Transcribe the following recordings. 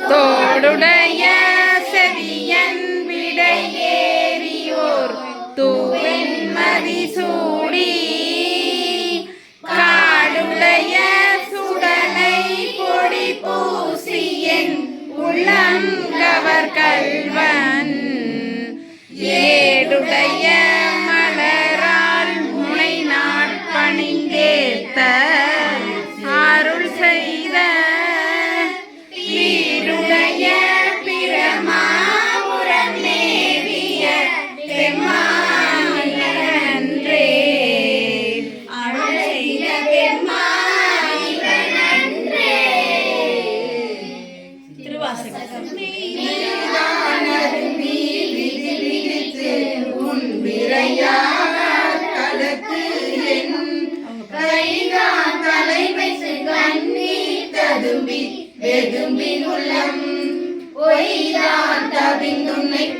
தோடுடைய செவியன் விடையேறியோர் தூவெண்மதி சூடி காடுடைய சுடலை பொடி பூசியன் உள்ளங்கவர் கல்வன் ஏடுடைய மலரால் முனை நாட்பணிந்தேத்த அருள் செய்த வீடுடைய பிரமாபுரம் நேவிய பெம்மானிவனன்றே அருள் செய்த பெம்மானிவனன்றே. திருவாசகம்.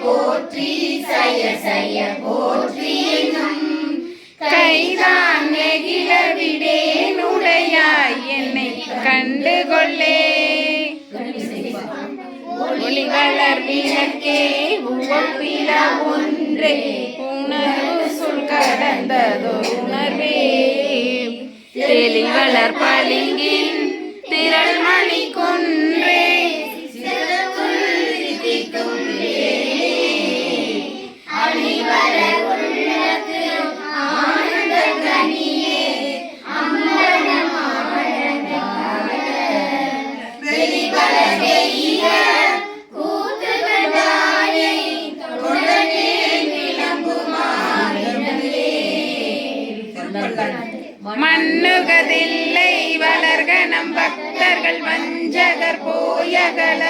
போற்றி சய சய போற்றி கைதான் நெகிழ விடேனுடையாய் என்னை கண்டுகொள்ளே ஒளி வளர் விளக்கே உவப்பில ஒன்றே உணர்வு சொல் கடந்ததோ உணர்வே தெளிவளர் பளிங்கின் திரள் மணி கொன்றே மண்ணுகதில்லை வளர்க நம் பக்தர்கள் வஞ்சகர் போயகல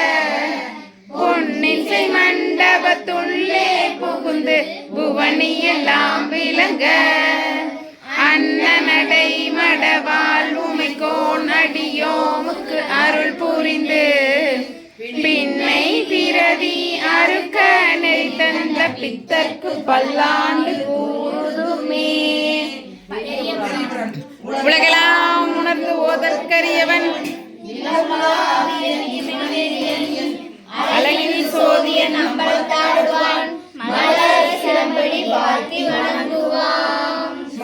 பொன்னிசை மண்டபத்துள்ளே புகுந்து புவனி எல்லாம் விளங்க அன்னநடை மடவால் உமைக்கோன் அடியோமுக்கு அருள் புரிந்து பின்னை பிறவி அறுக்க நெறி தந்த பித்தர்க்கு பல்லாண்டு